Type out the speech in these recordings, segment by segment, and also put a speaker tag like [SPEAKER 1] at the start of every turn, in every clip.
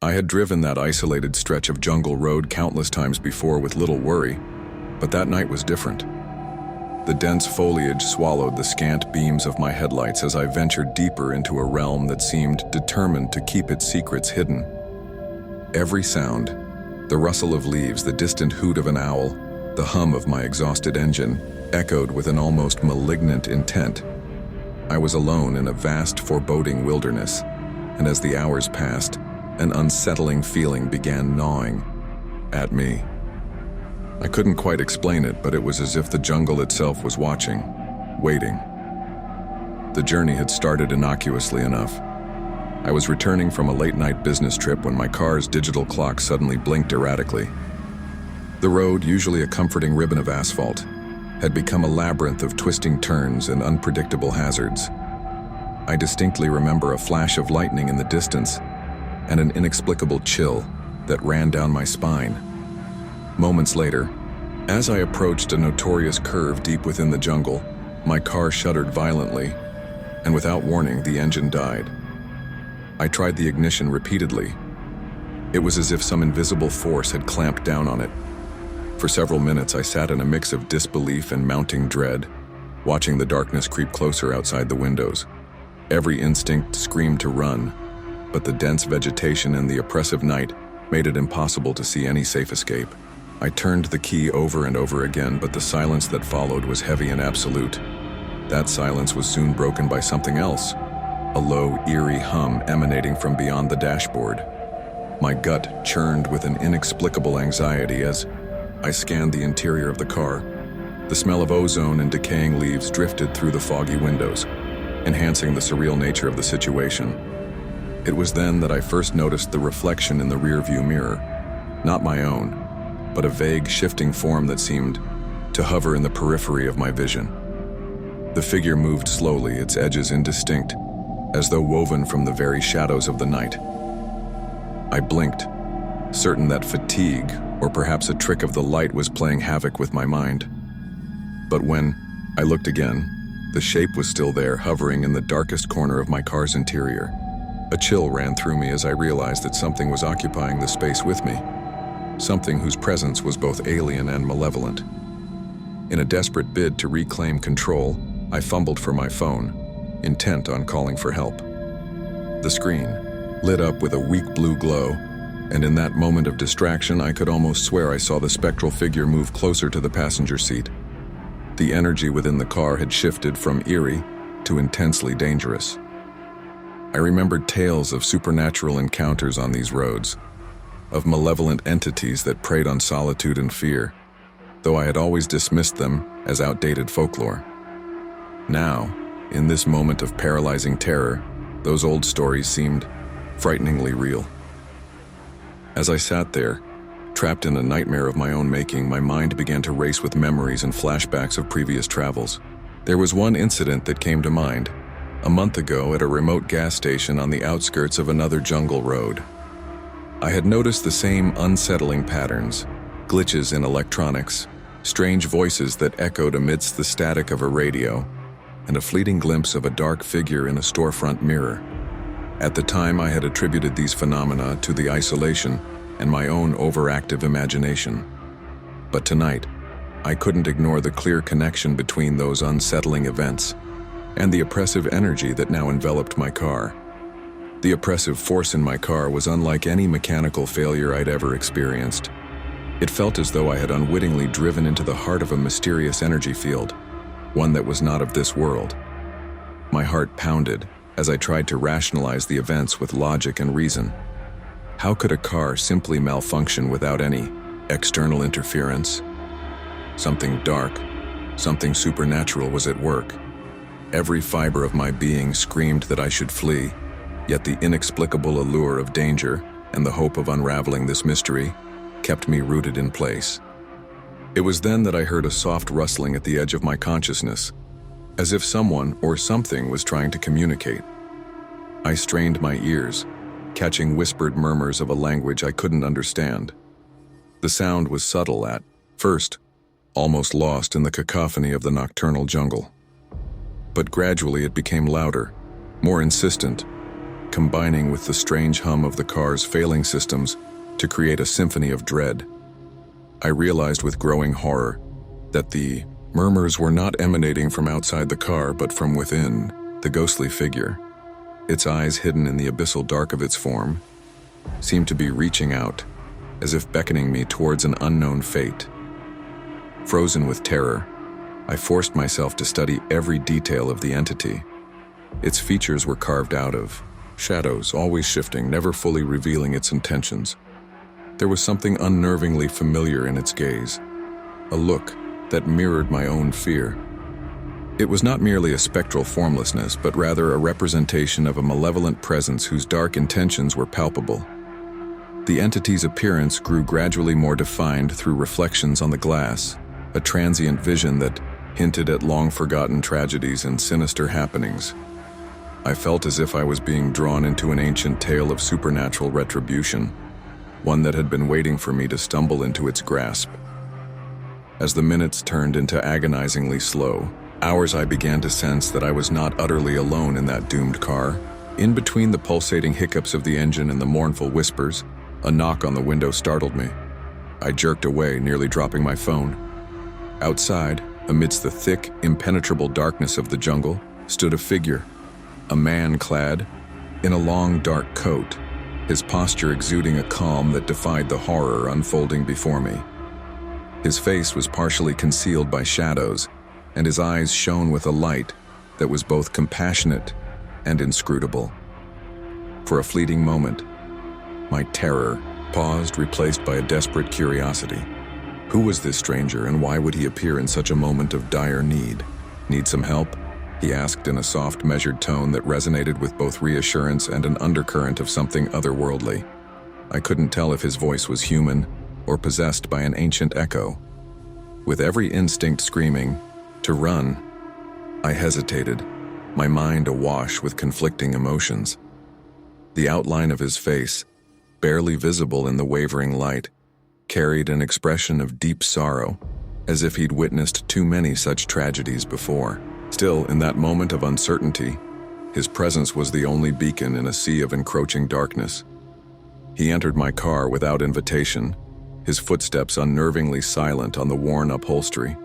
[SPEAKER 1] I had driven that isolated stretch of jungle road countless times before with little worry, but that night was different. The dense foliage swallowed the scant beams of my headlights as I ventured deeper into a realm that seemed determined to keep its secrets hidden. Every sound, the rustle of leaves, the distant hoot of an owl, the hum of my exhausted engine, echoed with an almost malignant intent. I was alone in a vast, foreboding wilderness, and as the hours passed, an unsettling feeling began gnawing at me. I couldn't quite explain it, but it was as if the jungle itself was watching, waiting. The journey had started innocuously enough. I was returning from a late-night business trip when my car's digital clock suddenly blinked erratically. The road, usually a comforting ribbon of asphalt, had become a labyrinth of twisting turns and unpredictable hazards. I distinctly remember a flash of lightning in the distance and an inexplicable chill that ran down my spine. Moments later, as I approached a notorious curve deep within the jungle, my car shuddered violently, and without warning, the engine died. I tried the ignition repeatedly. It was as if some invisible force had clamped down on it. For several minutes, I sat in a mix of disbelief and mounting dread, watching the darkness creep closer outside the windows. Every instinct screamed to run, but the dense vegetation and the oppressive night made it impossible to see any safe escape. I turned the key over and over again, but the silence that followed was heavy and absolute. That silence was soon broken by something else, a low, eerie hum emanating from beyond the dashboard. My gut churned with an inexplicable anxiety as I scanned the interior of the car. The smell of ozone and decaying leaves drifted through the foggy windows, enhancing the surreal nature of the situation. It was then that I first noticed the reflection in the rearview mirror, not my own, but a vague, shifting form that seemed to hover in the periphery of my vision. The figure moved slowly, its edges indistinct, as though woven from the very shadows of the night. I blinked, certain that fatigue, or perhaps a trick of the light, was playing havoc with my mind. But when I looked again, the shape was still there, hovering in the darkest corner of my car's interior. A chill ran through me as I realized that something was occupying the space with me. Something whose presence was both alien and malevolent. In a desperate bid to reclaim control, I fumbled for my phone, intent on calling for help. The screen lit up with a weak blue glow, and in that moment of distraction, I could almost swear I saw the spectral figure move closer to the passenger seat. The energy within the car had shifted from eerie to intensely dangerous. I remembered tales of supernatural encounters on these roads, of malevolent entities that preyed on solitude and fear, though I had always dismissed them as outdated folklore. Now, in this moment of paralyzing terror, those old stories seemed frighteningly real. As I sat there, trapped in a nightmare of my own making, my mind began to race with memories and flashbacks of previous travels. There was one incident that came to mind, a month ago at a remote gas station on the outskirts of another jungle road. I had noticed the same unsettling patterns, glitches in electronics, strange voices that echoed amidst the static of a radio, and a fleeting glimpse of a dark figure in a storefront mirror. At the time, I had attributed these phenomena to the isolation and my own overactive imagination. But tonight, I couldn't ignore the clear connection between those unsettling events and the oppressive energy that now enveloped my car. The oppressive force in my car was unlike any mechanical failure I'd ever experienced. It felt as though I had unwittingly driven into the heart of a mysterious energy field, one that was not of this world. My heart pounded as I tried to rationalize the events with logic and reason. How could a car simply malfunction without any external interference? Something dark, something supernatural was at work. Every fiber of my being screamed that I should flee, yet the inexplicable allure of danger and the hope of unraveling this mystery kept me rooted in place. It was then that I heard a soft rustling at the edge of my consciousness, as if someone or something was trying to communicate. I strained my ears, catching whispered murmurs of a language I couldn't understand. The sound was subtle at first, almost lost in the cacophony of the nocturnal jungle. But gradually it became louder, more insistent, combining with the strange hum of the car's failing systems to create a symphony of dread. I realized with growing horror that the murmurs were not emanating from outside the car, but from within, the ghostly figure, its eyes hidden in the abyssal dark of its form, seemed to be reaching out, as if beckoning me towards an unknown fate. Frozen with terror, I forced myself to study every detail of the entity. Its features were carved out of shadows, always shifting, never fully revealing its intentions. There was something unnervingly familiar in its gaze, a look that mirrored my own fear. It was not merely a spectral formlessness, but rather a representation of a malevolent presence whose dark intentions were palpable. The entity's appearance grew gradually more defined through reflections on the glass, a transient vision that hinted at long-forgotten tragedies and sinister happenings. I felt as if I was being drawn into an ancient tale of supernatural retribution, one that had been waiting for me to stumble into its grasp. As the minutes turned into agonizingly slow hours, I began to sense that I was not utterly alone in that doomed car. In between the pulsating hiccups of the engine and the mournful whispers, a knock on the window startled me. I jerked away, nearly dropping my phone. Outside, amidst the thick, impenetrable darkness of the jungle, stood a figure, a man clad in a long, dark coat, his posture exuding a calm that defied the horror unfolding before me. His face was partially concealed by shadows, and his eyes shone with a light that was both compassionate and inscrutable. For a fleeting moment, my terror paused, replaced by a desperate curiosity. Who was this stranger, and why would he appear in such a moment of dire need? Need some help? He asked in a soft, measured tone that resonated with both reassurance and an undercurrent of something otherworldly. I couldn't tell if his voice was human or possessed by an ancient echo. With every instinct screaming to run, I hesitated, my mind awash with conflicting emotions. The outline of his face, barely visible in the wavering light, carried an expression of deep sorrow, as if he'd witnessed too many such tragedies before. Still, in that moment of uncertainty, his presence was the only beacon in a sea of encroaching darkness. He entered my car without invitation, his footsteps unnervingly silent on the worn upholstery.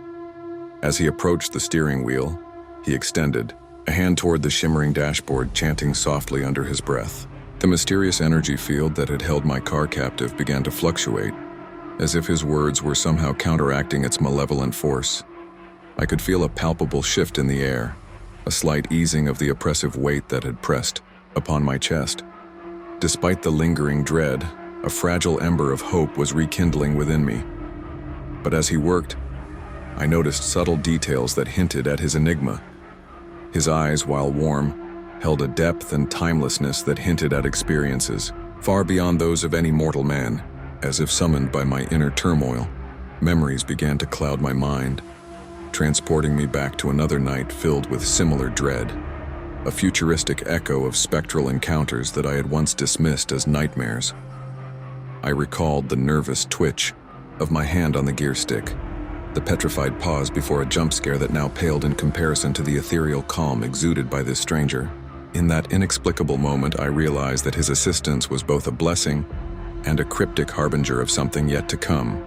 [SPEAKER 1] As he approached the steering wheel, he extended a hand toward the shimmering dashboard, chanting softly under his breath. The mysterious energy field that had held my car captive began to fluctuate, as if his words were somehow counteracting its malevolent force. I could feel a palpable shift in the air, a slight easing of the oppressive weight that had pressed upon my chest. Despite the lingering dread, a fragile ember of hope was rekindling within me. But as he worked, I noticed subtle details that hinted at his enigma. His eyes, while warm, held a depth and timelessness that hinted at experiences far beyond those of any mortal man. As if summoned by my inner turmoil, memories began to cloud my mind, transporting me back to another night filled with similar dread, a futuristic echo of spectral encounters that I had once dismissed as nightmares. I recalled the nervous twitch of my hand on the gear stick, the petrified pause before a jump scare that now paled in comparison to the ethereal calm exuded by this stranger. In that inexplicable moment, I realized that his assistance was both a blessing and a cryptic harbinger of something yet to come.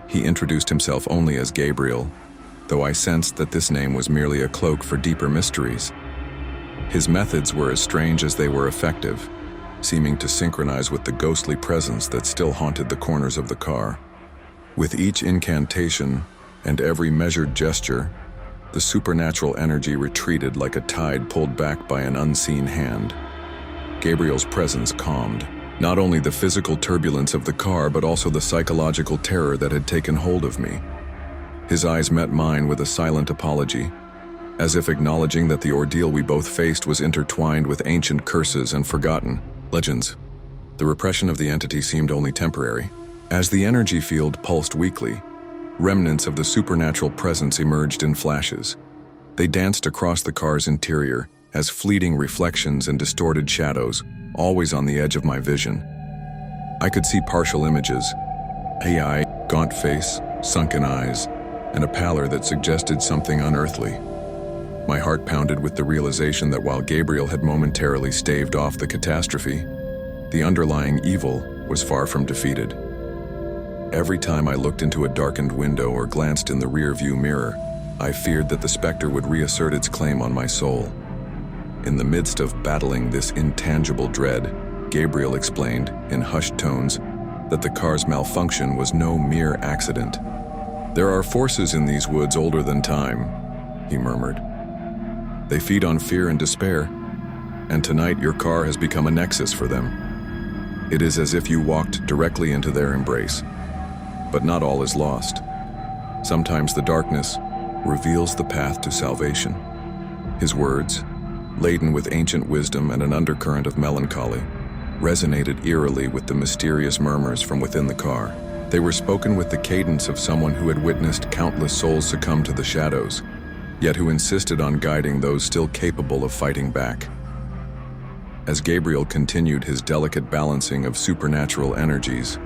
[SPEAKER 1] He introduced himself only as Gabriel, though I sensed that this name was merely a cloak for deeper mysteries. His methods were as strange as they were effective, seeming to synchronize with the ghostly presence that still haunted the corners of the car. With each incantation and every measured gesture, the supernatural energy retreated like a tide pulled back by an unseen hand. Gabriel's presence calmed not only the physical turbulence of the car, but also the psychological terror that had taken hold of me. His eyes met mine with a silent apology, as if acknowledging that the ordeal we both faced was intertwined with ancient curses and forgotten legends. The repression of the entity seemed only temporary. As the energy field pulsed weakly, remnants of the supernatural presence emerged in flashes. They danced across the car's interior as fleeting reflections and distorted shadows, always on the edge of my vision. I could see partial images, a gaunt face, sunken eyes, and a pallor that suggested something unearthly. My heart pounded with the realization that while Gabriel had momentarily staved off the catastrophe, the underlying evil was far from defeated. Every time I looked into a darkened window or glanced in the rear-view mirror, I feared that the specter would reassert its claim on my soul. In the midst of battling this intangible dread, Gabriel explained, in hushed tones, that the car's malfunction was no mere accident. "There are forces in these woods older than time," he murmured. "They feed on fear and despair, and tonight your car has become a nexus for them. It is as if you walked directly into their embrace. But not all is lost. Sometimes the darkness reveals the path to salvation." His words, laden with ancient wisdom and an undercurrent of melancholy, resonated eerily with the mysterious murmurs from within the car. They were spoken with the cadence of someone who had witnessed countless souls succumb to the shadows, yet who insisted on guiding those still capable of fighting back. As Gabriel continued his delicate balancing of supernatural energies,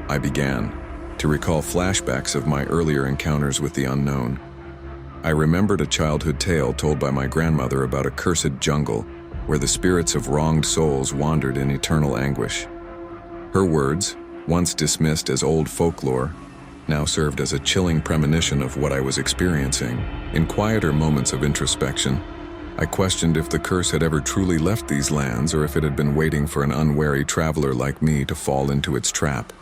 [SPEAKER 1] I began to recall flashbacks of my earlier encounters with the unknown. I remembered a childhood tale told by my grandmother about a cursed jungle where the spirits of wronged souls wandered in eternal anguish. Her words, once dismissed as old folklore, now served as a chilling premonition of what I was experiencing. In quieter moments of introspection, I questioned if the curse had ever truly left these lands or if it had been waiting for an unwary traveler like me to fall into its trap.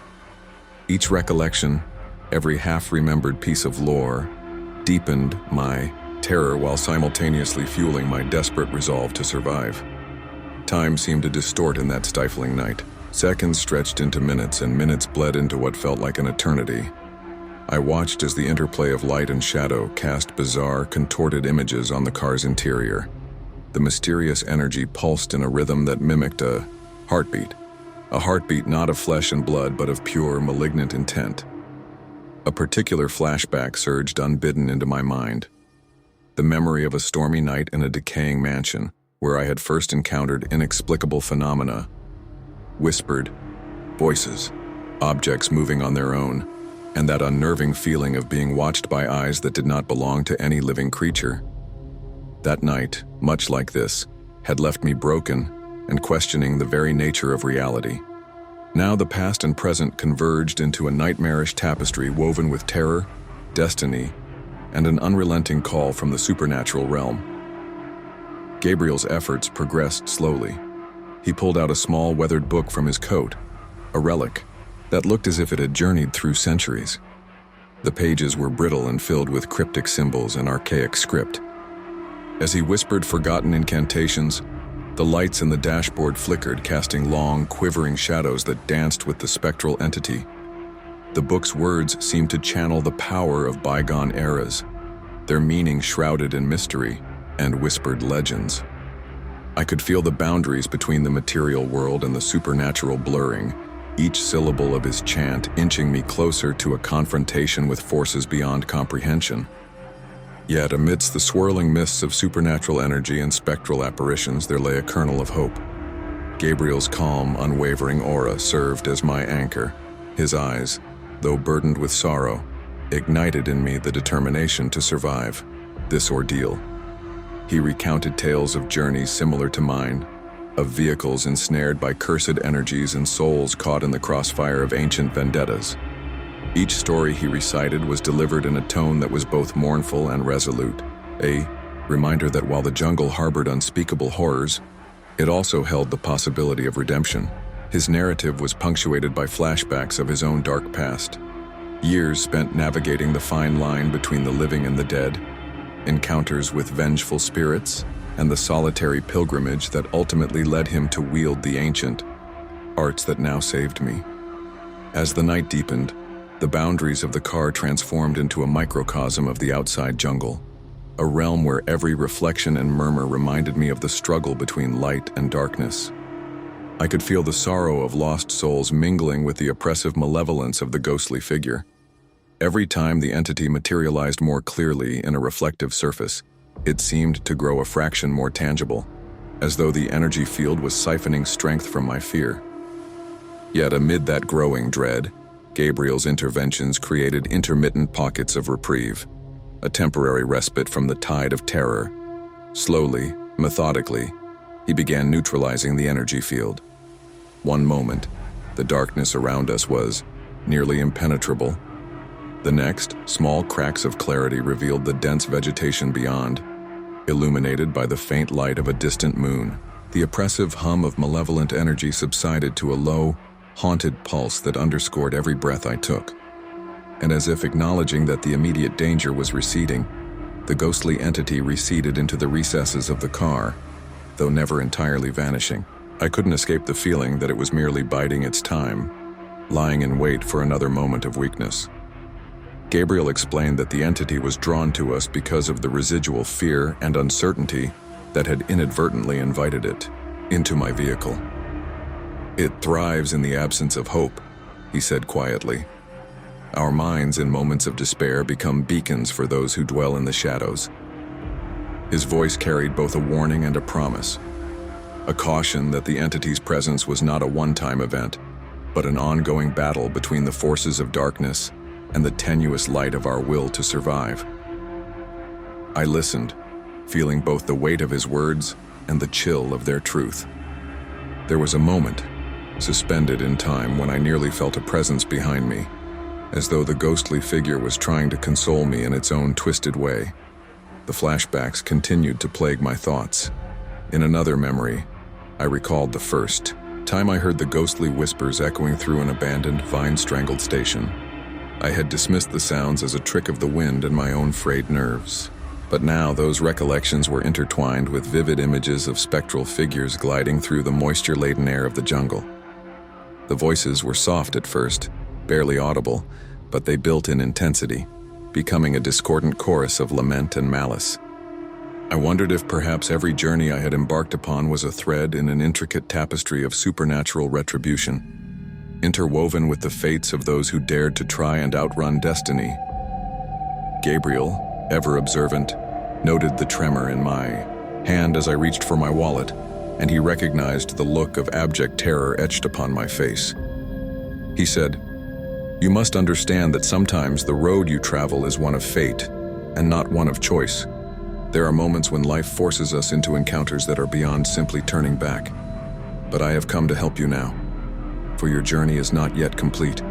[SPEAKER 1] Each recollection, every half-remembered piece of lore, deepened my terror while simultaneously fueling my desperate resolve to survive. Time seemed to distort in that stifling night. Seconds stretched into minutes, and minutes bled into what felt like an eternity. I watched as the interplay of light and shadow cast bizarre, contorted images on the car's interior. The mysterious energy pulsed in a rhythm that mimicked a heartbeat not of flesh and blood, but of pure, malignant intent. A particular flashback surged unbidden into my mind. The memory of a stormy night in a decaying mansion, where I had first encountered inexplicable phenomena. Whispered voices, objects moving on their own, and that unnerving feeling of being watched by eyes that did not belong to any living creature. That night, much like this, had left me broken and questioning the very nature of reality. Now the past and present converged into a nightmarish tapestry woven with terror, destiny, and an unrelenting call from the supernatural realm. Gabriel's efforts progressed slowly. He pulled out a small weathered book from his coat, a relic that looked as if it had journeyed through centuries. The pages were brittle and filled with cryptic symbols and archaic script. As he whispered forgotten incantations, the lights in the dashboard flickered, casting long, quivering shadows that danced with the spectral entity. The book's words seemed to channel the power of bygone eras, their meaning shrouded in mystery and whispered legends. I could feel the boundaries between the material world and the supernatural blurring, each syllable of his chant inching me closer to a confrontation with forces beyond comprehension. Yet amidst the swirling mists of supernatural energy and spectral apparitions, there lay a kernel of hope. Gabriel's calm, unwavering aura served as my anchor. His eyes, though burdened with sorrow, ignited in me the determination to survive this ordeal. He recounted tales of journeys similar to mine, of vehicles ensnared by cursed energies and souls caught in the crossfire of ancient vendettas. Each story he recited was delivered in a tone that was both mournful and resolute, a reminder that while the jungle harbored unspeakable horrors, it also held the possibility of redemption. His narrative was punctuated by flashbacks of his own dark past, years spent navigating the fine line between the living and the dead, encounters with vengeful spirits, and the solitary pilgrimage that ultimately led him to wield the ancient arts that now saved me. As the night deepened, the boundaries of the car transformed into a microcosm of the outside jungle, a realm where every reflection and murmur reminded me of the struggle between light and darkness. I could feel the sorrow of lost souls mingling with the oppressive malevolence of the ghostly figure. Every time the entity materialized more clearly in a reflective surface, it seemed to grow a fraction more tangible, as though the energy field was siphoning strength from my fear. Yet amid that growing dread, Gabriel's interventions created intermittent pockets of reprieve, a temporary respite from the tide of terror Slowly, methodically, he began neutralizing the energy field. One moment, the darkness around us was nearly impenetrable. The next, small cracks of clarity revealed the dense vegetation beyond, illuminated by the faint light of a distant moon. The oppressive hum of malevolent energy subsided to a low, haunted pulse that underscored every breath I took. And as if acknowledging that the immediate danger was receding, the ghostly entity receded into the recesses of the car, though never entirely vanishing. I couldn't escape the feeling that it was merely biding its time, lying in wait for another moment of weakness. Gabriel explained that the entity was drawn to us because of the residual fear and uncertainty that had inadvertently invited it into my vehicle. "It thrives in the absence of hope," he said quietly. "Our minds in moments of despair become beacons for those who dwell in the shadows." His voice carried both a warning and a promise, a caution that the entity's presence was not a one-time event, but an ongoing battle between the forces of darkness and the tenuous light of our will to survive. I listened, feeling both the weight of his words and the chill of their truth. There was a moment, suspended in time, when I nearly felt a presence behind me, as though the ghostly figure was trying to console me in its own twisted way. The flashbacks continued to plague my thoughts. In another memory, I recalled the first time I heard the ghostly whispers echoing through an abandoned, vine-strangled station. I had dismissed the sounds as a trick of the wind and my own frayed nerves. But now those recollections were intertwined with vivid images of spectral figures gliding through the moisture-laden air of the jungle. The voices were soft at first, barely audible, but they built in intensity, becoming a discordant chorus of lament and malice. I wondered if perhaps every journey I had embarked upon was a thread in an intricate tapestry of supernatural retribution, interwoven with the fates of those who dared to try and outrun destiny. Gabriel, ever observant, noted the tremor in my hand as I reached for my wallet, and he recognized the look of abject terror etched upon my face. He said, "You must understand that sometimes the road you travel is one of fate, and not one of choice. There are moments when life forces us into encounters that are beyond simply turning back. But I have come to help you now, for your journey is not yet complete."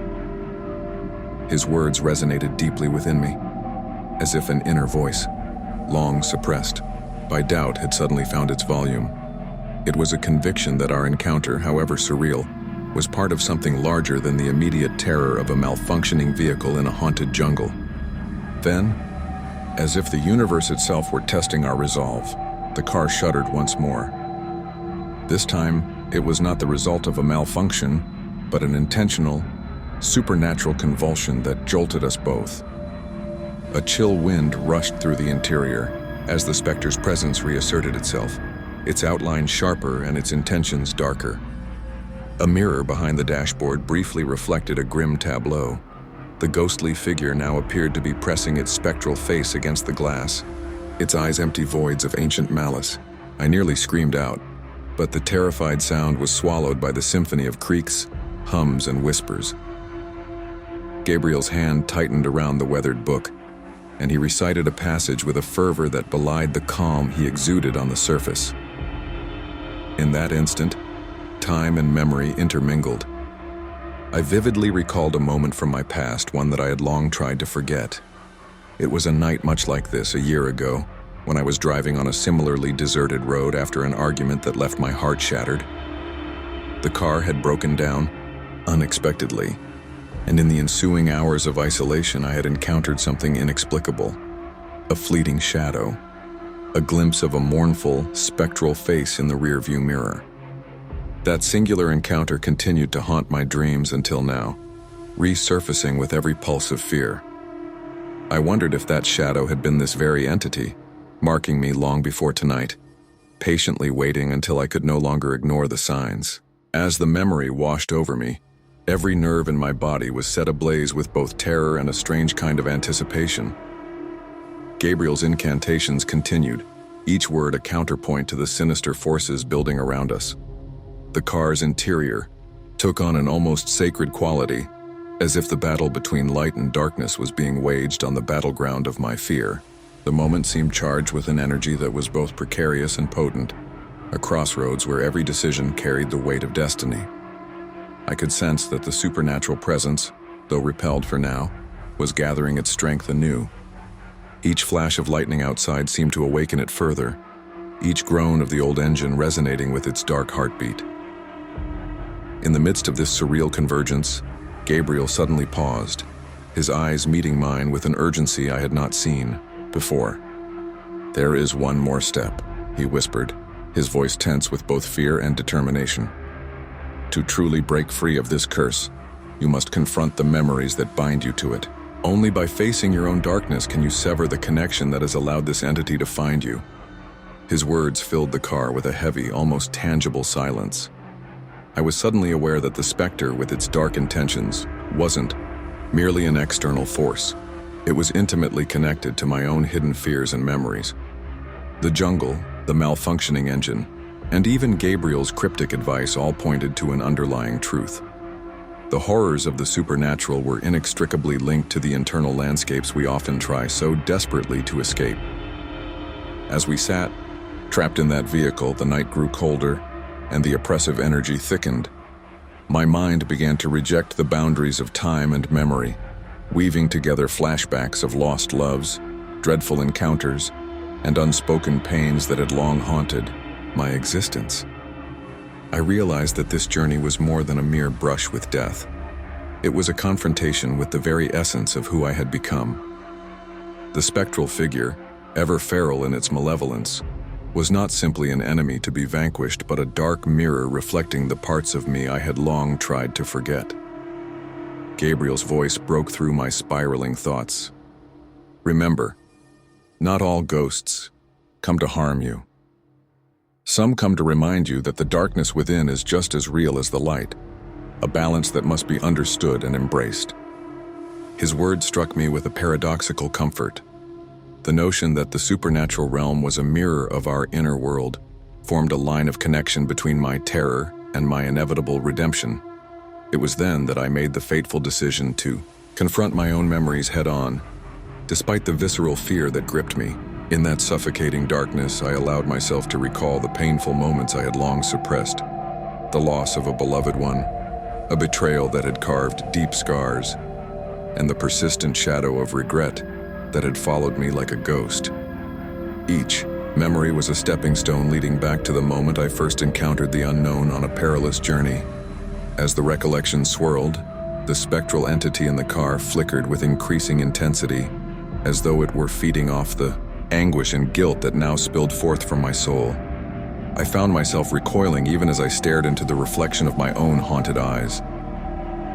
[SPEAKER 1] His words resonated deeply within me, as if an inner voice, long suppressed by doubt, had suddenly found its volume. It was a conviction that our encounter, however surreal, was part of something larger than the immediate terror of a malfunctioning vehicle in a haunted jungle. Then, as if the universe itself were testing our resolve, the car shuddered once more. This time, it was not the result of a malfunction, but an intentional, supernatural convulsion that jolted us both. A chill wind rushed through the interior as the specter's presence reasserted itself, its outline sharper and its intentions darker. A mirror behind the dashboard briefly reflected a grim tableau. The ghostly figure now appeared to be pressing its spectral face against the glass, its eyes empty voids of ancient malice. I nearly screamed out, but the terrified sound was swallowed by the symphony of creaks, hums, and whispers. Gabriel's hand tightened around the weathered book, and he recited a passage with a fervor that belied the calm he exuded on the surface. In that instant, time and memory intermingled. I vividly recalled a moment from my past, one that I had long tried to forget. It was a night much like this a year ago, when I was driving on a similarly deserted road after an argument that left my heart shattered. The car had broken down unexpectedly, and in the ensuing hours of isolation I had encountered something inexplicable. A fleeting shadow, a glimpse of a mournful, spectral face in the rearview mirror. That singular encounter continued to haunt my dreams until now, resurfacing with every pulse of fear. I wondered if that shadow had been this very entity, marking me long before tonight, patiently waiting until I could no longer ignore the signs. As the memory washed over me, every nerve in my body was set ablaze with both terror and a strange kind of anticipation. Gabriel's incantations continued, each word a counterpoint to the sinister forces building around us. The car's interior took on an almost sacred quality, as if the battle between light and darkness was being waged on the battleground of my fear. The moment seemed charged with an energy that was both precarious and potent, a crossroads where every decision carried the weight of destiny. I could sense that the supernatural presence, though repelled for now, was gathering its strength anew. Each flash of lightning outside seemed to awaken it further, each groan of the old engine resonating with its dark heartbeat. In the midst of this surreal convergence, Gabriel suddenly paused, his eyes meeting mine with an urgency I had not seen before. "There is one more step," he whispered, his voice tense with both fear and determination. "To truly break free of this curse, you must confront the memories that bind you to it. Only by facing your own darkness can you sever the connection that has allowed this entity to find you." His words filled the car with a heavy, almost tangible silence. I was suddenly aware that the specter, with its dark intentions, wasn't merely an external force. It was intimately connected to my own hidden fears and memories. The jungle, the malfunctioning engine, and even Gabriel's cryptic advice all pointed to an underlying truth. The horrors of the supernatural were inextricably linked to the internal landscapes we often try so desperately to escape. As we sat, trapped in that vehicle, the night grew colder, and the oppressive energy thickened. My mind began to reject the boundaries of time and memory, weaving together flashbacks of lost loves, dreadful encounters, and unspoken pains that had long haunted my existence. I realized that this journey was more than a mere brush with death. It was a confrontation with the very essence of who I had become. The spectral figure, ever feral in its malevolence, was not simply an enemy to be vanquished, but a dark mirror reflecting the parts of me I had long tried to forget. Gabriel's voice broke through my spiraling thoughts. "Remember, not all ghosts come to harm you. Some come to remind you that the darkness within is just as real as the light, a balance that must be understood and embraced." His words struck me with a paradoxical comfort. The notion that the supernatural realm was a mirror of our inner world formed a line of connection between my terror and my inevitable redemption. It was then that I made the fateful decision to confront my own memories head-on. Despite the visceral fear that gripped me, in that suffocating darkness I allowed myself to recall the painful moments I had long suppressed. The loss of a beloved one, a betrayal that had carved deep scars, and the persistent shadow of regret that had followed me like a ghost. Each memory was a stepping stone leading back to the moment I first encountered the unknown on a perilous journey. As the recollection swirled, the spectral entity in the car flickered with increasing intensity, as though it were feeding off the anguish and guilt that now spilled forth from my soul. I found myself recoiling even as I stared into the reflection of my own haunted eyes.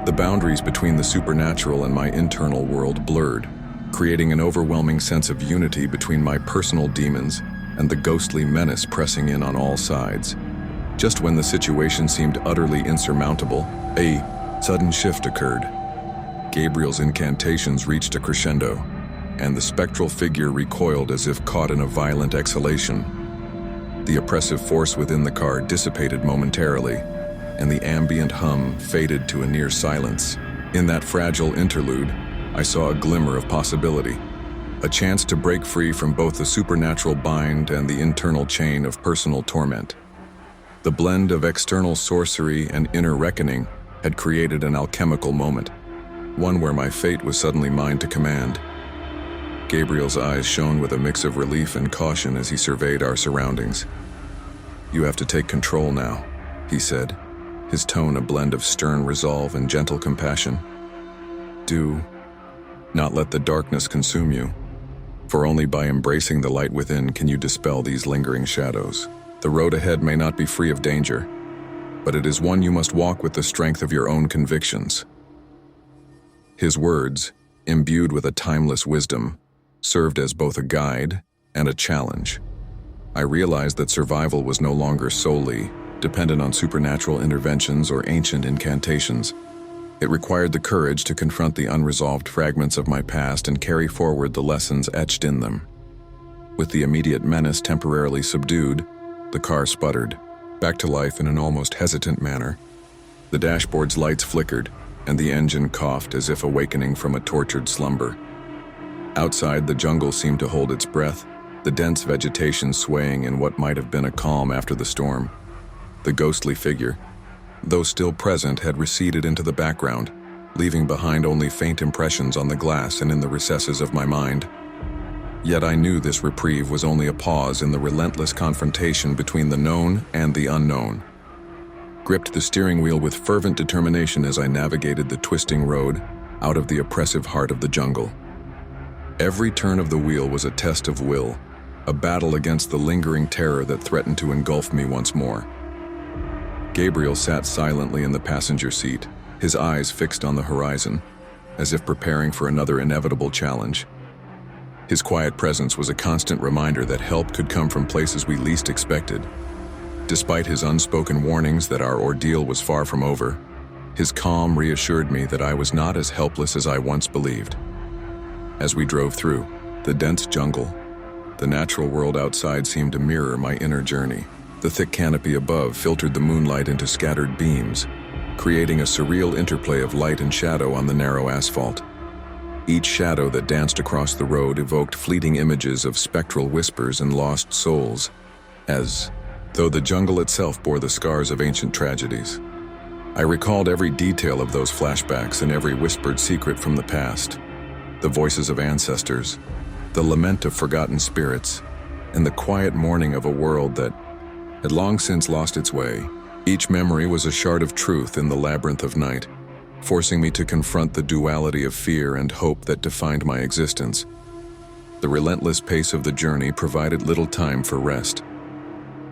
[SPEAKER 1] The boundaries between the supernatural and my internal world blurred, creating an overwhelming sense of unity between my personal demons and the ghostly menace pressing in on all sides. Just when the situation seemed utterly insurmountable, a sudden shift occurred. Gabriel's incantations reached a crescendo, and the spectral figure recoiled as if caught in a violent exhalation. The oppressive force within the car dissipated momentarily, and the ambient hum faded to a near silence. In that fragile interlude, I saw a glimmer of possibility, a chance to break free from both the supernatural bind and the internal chain of personal torment. The blend of external sorcery and inner reckoning had created an alchemical moment, one where my fate was suddenly mine to command. Gabriel's eyes shone with a mix of relief and caution as he surveyed our surroundings. "You have to take control now," he said, his tone a blend of stern resolve and gentle compassion. "Do not let the darkness consume you, for only by embracing the light within can you dispel these lingering shadows. The road ahead may not be free of danger, but it is one you must walk with the strength of your own convictions." His words, imbued with a timeless wisdom, served as both a guide and a challenge. I realized that survival was no longer solely dependent on supernatural interventions or ancient incantations. It required the courage to confront the unresolved fragments of my past and carry forward the lessons etched in them. With the immediate menace temporarily subdued, the car sputtered, back to life in an almost hesitant manner. The dashboard's lights flickered, and the engine coughed as if awakening from a tortured slumber. Outside, the jungle seemed to hold its breath, the dense vegetation swaying in what might have been a calm after the storm. The ghostly figure, though still present, had receded into the background, leaving behind only faint impressions on the glass and in the recesses of my mind. Yet I knew this reprieve was only a pause in the relentless confrontation between the known and the unknown. Gripped the steering wheel with fervent determination as I navigated the twisting road out of the oppressive heart of the jungle. Every turn of the wheel was a test of will, a battle against the lingering terror that threatened to engulf me once more. Gabriel sat silently in the passenger seat, his eyes fixed on the horizon, as if preparing for another inevitable challenge. His quiet presence was a constant reminder that help could come from places we least expected. Despite his unspoken warnings that our ordeal was far from over, his calm reassured me that I was not as helpless as I once believed. As we drove through the dense jungle, the natural world outside seemed to mirror my inner journey. The thick canopy above filtered the moonlight into scattered beams, creating a surreal interplay of light and shadow on the narrow asphalt. Each shadow that danced across the road evoked fleeting images of spectral whispers and lost souls, as though the jungle itself bore the scars of ancient tragedies. I recalled every detail of those flashbacks and every whispered secret from the past, the voices of ancestors, the lament of forgotten spirits, and the quiet mourning of a world that had long since lost its way. Each memory was a shard of truth in the labyrinth of night, forcing me to confront the duality of fear and hope that defined my existence. The relentless pace of the journey provided little time for rest.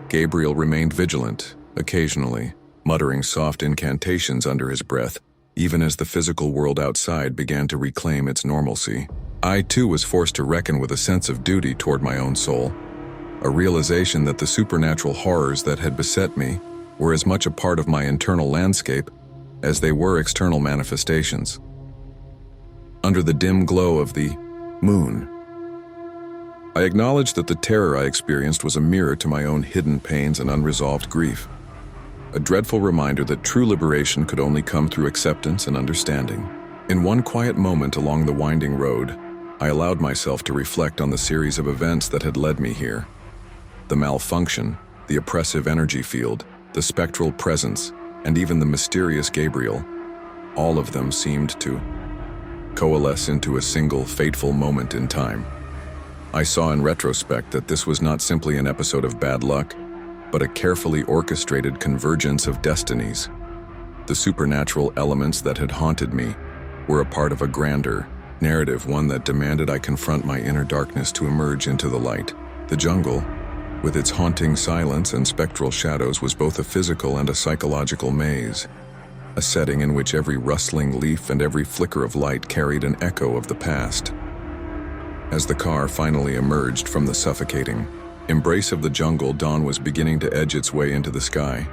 [SPEAKER 1] Gabriel remained vigilant, occasionally, muttering soft incantations under his breath, even as the physical world outside began to reclaim its normalcy. I too was forced to reckon with a sense of duty toward my own soul, a realization that the supernatural horrors that had beset me were as much a part of my internal landscape as they were external manifestations. Under the dim glow of the moon, I acknowledged that the terror I experienced was a mirror to my own hidden pains and unresolved grief, a dreadful reminder that true liberation could only come through acceptance and understanding. In one quiet moment along the winding road, I allowed myself to reflect on the series of events that had led me here. The malfunction, the oppressive energy field, the spectral presence, and even the mysterious Gabriel, all of them seemed to coalesce into a single fateful moment in time. I saw in retrospect that this was not simply an episode of bad luck, but a carefully orchestrated convergence of destinies. The supernatural elements that had haunted me were a part of a grander narrative, one that demanded I confront my inner darkness to emerge into the light. The jungle, with its haunting silence and spectral shadows, was both a physical and a psychological maze, a setting in which every rustling leaf and every flicker of light carried an echo of the past. As the car finally emerged from the suffocating embrace of the jungle, dawn was beginning to edge its way into the sky.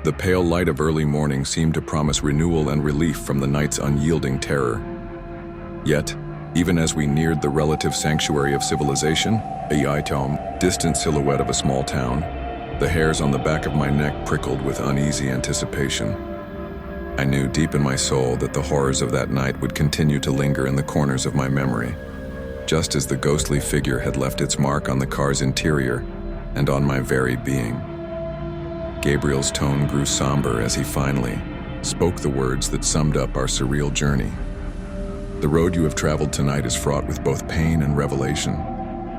[SPEAKER 1] The pale light of early morning seemed to promise renewal and relief from the night's unyielding terror. Yet, even as we neared the relative sanctuary of civilization, a distant silhouette of a small town, the hairs on the back of my neck prickled with uneasy anticipation. I knew deep in my soul that the horrors of that night would continue to linger in the corners of my memory, just as the ghostly figure had left its mark on the car's interior and on my very being. Gabriel's tone grew somber as he finally spoke the words that summed up our surreal journey. The road you have traveled tonight is fraught with both pain and revelation.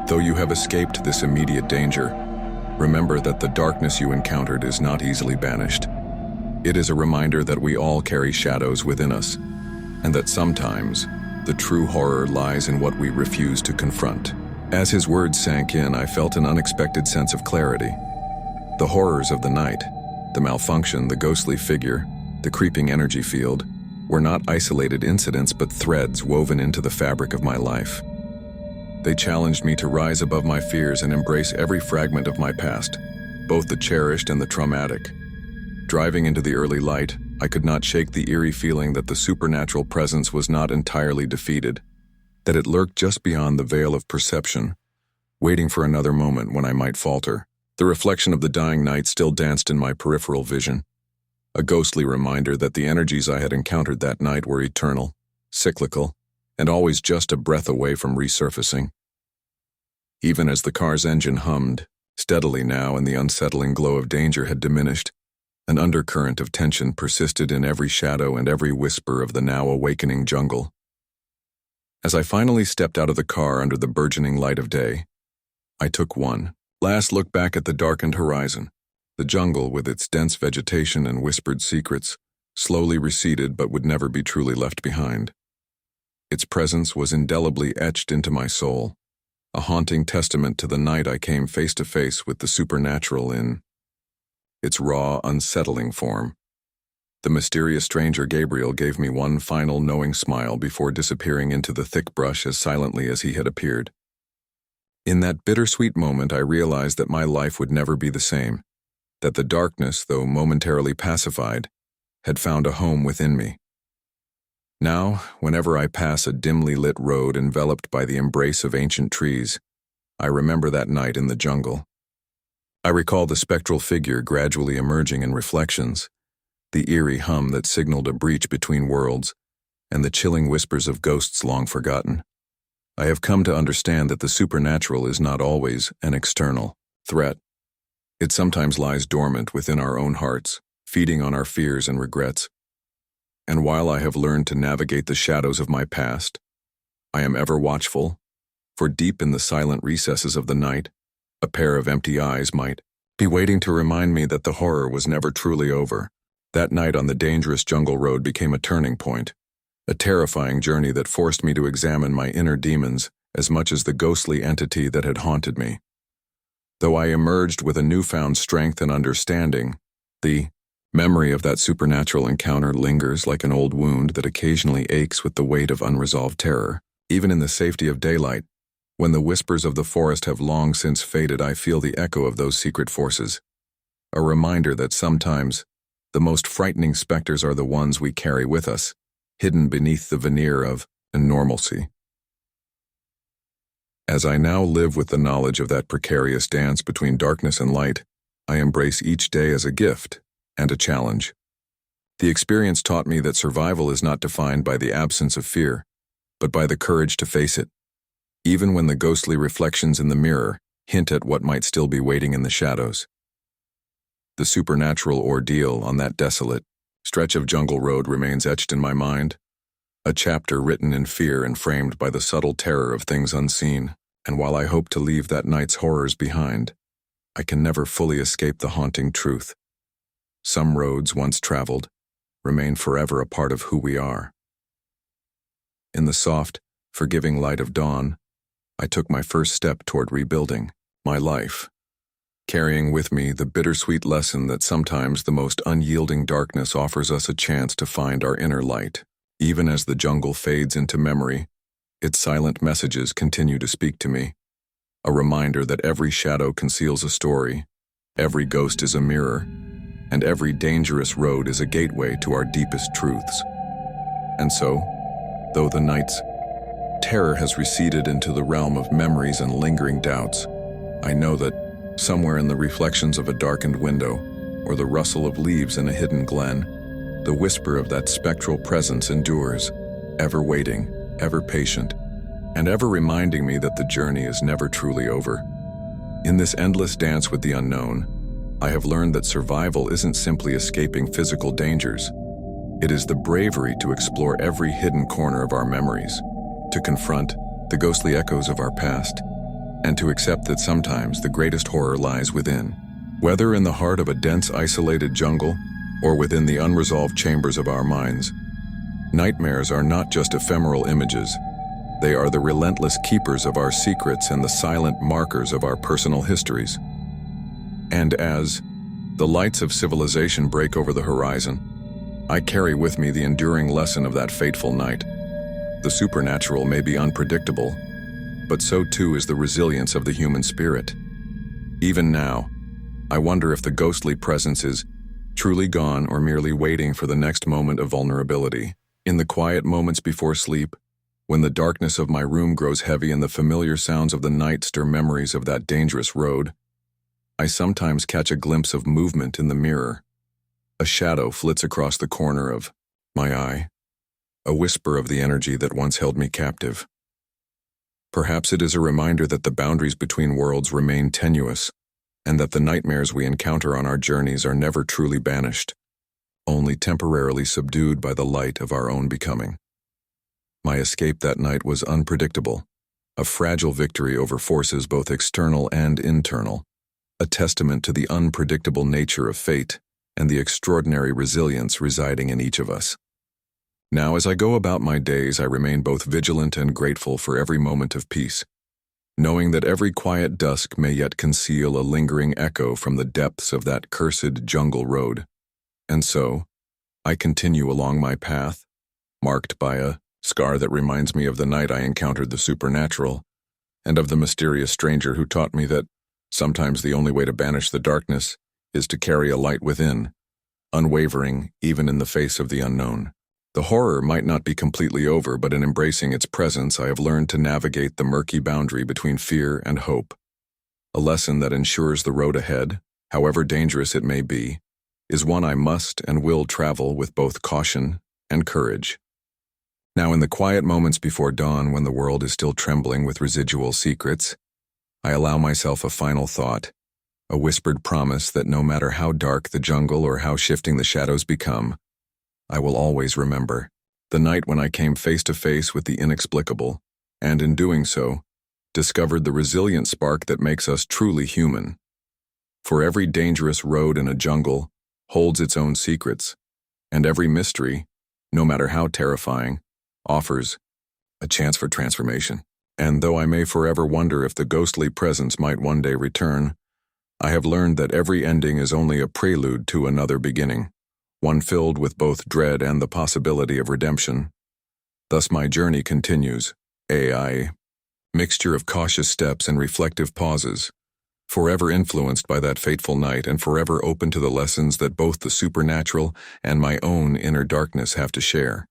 [SPEAKER 1] Though you have escaped this immediate danger, remember that the darkness you encountered is not easily banished. It is a reminder that we all carry shadows within us, and that sometimes the true horror lies in what we refuse to confront. As his words sank in, I felt an unexpected sense of clarity. The horrors of the night, the malfunction, the ghostly figure, the creeping energy field, were not isolated incidents but threads woven into the fabric of my life. They challenged me to rise above my fears and embrace every fragment of my past, both the cherished and the traumatic. Driving into the early light, I could not shake the eerie feeling that the supernatural presence was not entirely defeated, that it lurked just beyond the veil of perception, waiting for another moment when I might falter. The reflection of the dying night still danced in my peripheral vision, a ghostly reminder that the energies I had encountered that night were eternal, cyclical, and always just a breath away from resurfacing. Even as the car's engine hummed, steadily now and the unsettling glow of danger had diminished, an undercurrent of tension persisted in every shadow and every whisper of the now awakening jungle. As I finally stepped out of the car under the burgeoning light of day, I took one last look back at the darkened horizon. The jungle, with its dense vegetation and whispered secrets, slowly receded but would never be truly left behind. Its presence was indelibly etched into my soul, a haunting testament to the night I came face to face with the supernatural in its raw, unsettling form. The mysterious stranger Gabriel gave me one final knowing smile before disappearing into the thick brush as silently as he had appeared. In that bittersweet moment, I realized that my life would never be the same, that the darkness, though momentarily pacified, had found a home within me. Now, whenever I pass a dimly lit road enveloped by the embrace of ancient trees, I remember that night in the jungle. I recall the spectral figure gradually emerging in reflections, the eerie hum that signaled a breach between worlds, and the chilling whispers of ghosts long forgotten. I have come to understand that the supernatural is not always an external threat. It sometimes lies dormant within our own hearts, feeding on our fears and regrets. And while I have learned to navigate the shadows of my past, I am ever watchful, for deep in the silent recesses of the night, a pair of empty eyes might be waiting to remind me that the horror was never truly over. That night on the dangerous jungle road became a turning point, a terrifying journey that forced me to examine my inner demons as much as the ghostly entity that had haunted me. Though I emerged with a newfound strength and understanding, the memory of that supernatural encounter lingers like an old wound that occasionally aches with the weight of unresolved terror. Even in the safety of daylight, when the whispers of the forest have long since faded, I feel the echo of those secret forces, a reminder that sometimes the most frightening specters are the ones we carry with us, hidden beneath the veneer of normalcy. As I now live with the knowledge of that precarious dance between darkness and light, I embrace each day as a gift and a challenge. The experience taught me that survival is not defined by the absence of fear, but by the courage to face it, even when the ghostly reflections in the mirror hint at what might still be waiting in the shadows. The supernatural ordeal on that desolate stretch of jungle road remains etched in my mind, a chapter written in fear and framed by the subtle terror of things unseen. And while I hope to leave that night's horrors behind, I can never fully escape the haunting truth. Some roads once traveled remain forever a part of who we are. In the soft, forgiving light of dawn, I took my first step toward rebuilding my life, carrying with me the bittersweet lesson that sometimes the most unyielding darkness offers us a chance to find our inner light. Even as the jungle fades into memory, its silent messages continue to speak to me, a reminder that every shadow conceals a story, every ghost is a mirror, and every dangerous road is a gateway to our deepest truths. And so, though the night's terror has receded into the realm of memories and lingering doubts, I know that somewhere in the reflections of a darkened window, or the rustle of leaves in a hidden glen, the whisper of that spectral presence endures, ever waiting, ever patient, and ever reminding me that the journey is never truly over. In this endless dance with the unknown, I have learned that survival isn't simply escaping physical dangers. It is the bravery to explore every hidden corner of our memories, to confront the ghostly echoes of our past, and to accept that sometimes the greatest horror lies within. Whether in the heart of a dense, isolated jungle, or within the unresolved chambers of our minds, nightmares are not just ephemeral images. They are the relentless keepers of our secrets and the silent markers of our personal histories. And as the lights of civilization break over the horizon, I carry with me the enduring lesson of that fateful night. The supernatural may be unpredictable, but so too is the resilience of the human spirit. Even now, I wonder if the ghostly presence is truly gone or merely waiting for the next moment of vulnerability. In the quiet moments before sleep, when the darkness of my room grows heavy and the familiar sounds of the night stir memories of that dangerous road, I sometimes catch a glimpse of movement in the mirror. A shadow flits across the corner of my eye, a whisper of the energy that once held me captive. Perhaps it is a reminder that the boundaries between worlds remain tenuous, and that the nightmares we encounter on our journeys are never truly banished, only temporarily subdued by the light of our own becoming. My escape that night was unpredictable, a fragile victory over forces both external and internal, a testament to the unpredictable nature of fate and the extraordinary resilience residing in each of us. Now, as I go about my days, I remain both vigilant and grateful for every moment of peace, knowing that every quiet dusk may yet conceal a lingering echo from the depths of that cursed jungle road. And so, I continue along my path, marked by a scar that reminds me of the night I encountered the supernatural, and of the mysterious stranger who taught me that sometimes the only way to banish the darkness is to carry a light within, unwavering even in the face of the unknown. The horror might not be completely over, but in embracing its presence, I have learned to navigate the murky boundary between fear and hope, a lesson that ensures the road ahead, however dangerous it may be, is one I must and will travel with both caution and courage. Now, in the quiet moments before dawn, when the world is still trembling with residual secrets, I allow myself a final thought, a whispered promise that no matter how dark the jungle or how shifting the shadows become, I will always remember the night when I came face to face with the inexplicable, and in doing so, discovered the resilient spark that makes us truly human. For every dangerous road in a jungle holds its own secrets, and every mystery, no matter how terrifying, offers a chance for transformation. And though I may forever wonder if the ghostly presence might one day return, I have learned that every ending is only a prelude to another beginning, one filled with both dread and the possibility of redemption. Thus my journey continues, a mixture of cautious steps and reflective pauses, forever influenced by that fateful night and forever open to the lessons that both the supernatural and my own inner darkness have to share.